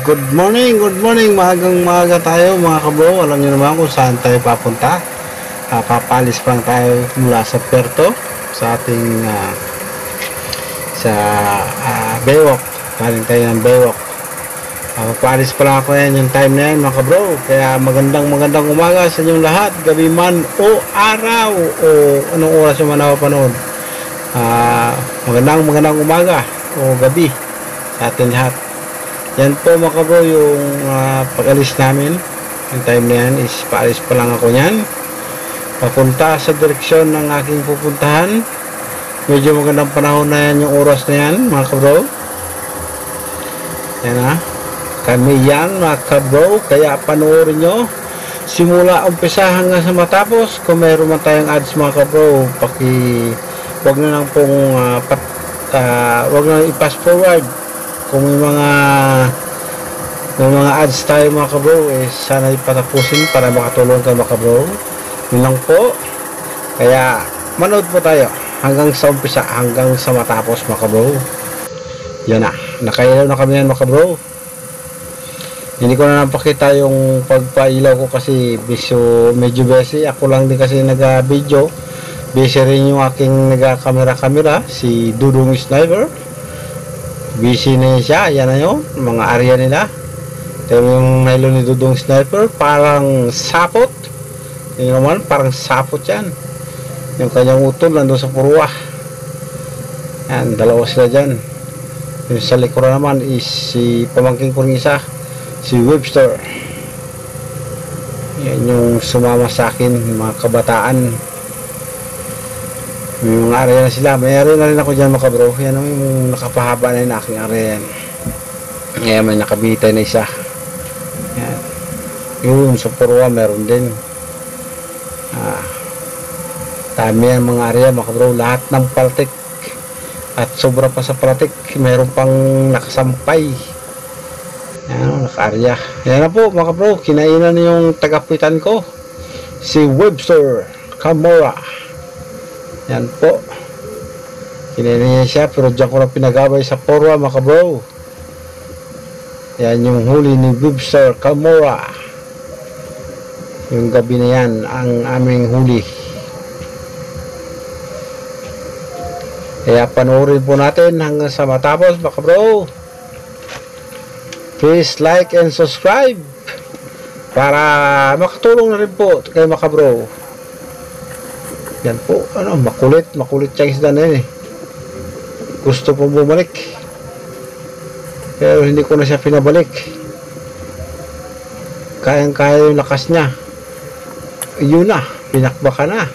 Good morning, maaga tayo mga kabro. Alam niyo naman kung saan tayo papunta. Papalis pa lang tayo mula sa Puerto sa ating Baywalk. Galing tayo ng Baywalk. Papalis pa lang ako yan yung time na yan mga kabro. Kaya magandang umaga sa inyong lahat, gabi man o araw o anong oras yung manapapanood. Magandang umaga o gabi sa atin lahat. Yan po mga kabro yung pag-alis namin. Yung time na yan is paalis pa lang ako yan, papunta sa direksyon ng aking pupuntahan. Medyo magandang panahon na yan yung oras na yan mga kabro. Yan kami yan mga kabro. Kaya panoorin nyo simula umpisa hanggang sa matapos. Kung mayroon man tayong ads mga kabro, wag na lang pong wag na i-pass forward. Kung may mga ads tayo mga kabro, sana ipatapusin para makatulong kayo mga kabro. Yun lang po. Kaya manood po tayo hanggang sa umpisa hanggang sa matapos mga kabro. Yan na, nakailaw na kami yan mga kabro. Hindi ko na napakita yung pagpailaw ko kasi medyo busy. Ako lang din kasi nag-video. Busy rin yung aking nag-camera si Dudong Sniper. Busy na siya. Yan na yun, mga area nila. Ito yung nylon ni Dudong Sniper, parang sapot. Yun naman, parang sapot yan. Yung kanyang utol nandun sa purwa. Yan, dalawa sila dyan. Yung sa likuran naman is si pamangking ko rin isa, si Webster. Yan yung sumama sa akin, mga kabataan. May mga area na sila. May area na rin ako dyan mga kabro. Yan yung nakapahaba na yung aking area yan. Ngayon may nakabitay na isa. Yan. Yun sa purwa meron din. Dami yan mga area mga kabro. Lahat ng paltik. At sobra pa sa paltik, meron pang nakasampay. Yan, naka-area. Yan na po mga kabro. Kinainan yung tagapitan ko, si Webster Camora. Yan po, kinainan siya, pero dyan ko na pinagabay sa porwa mga kabro. Yan yung huli ni Webster Camora. Yung gabi na yan ang aming huli. Kaya panoorin po natin hanggang sa matapos mga kabro. Please like and subscribe para makatulong na rin po kayo mga kabro. Yan po, makulit yung isda na yun Gusto pong bumalik, pero hindi ko na siya pinabalik. Kayang-kaya yung lakas niya. Yun na, pinakbaka na.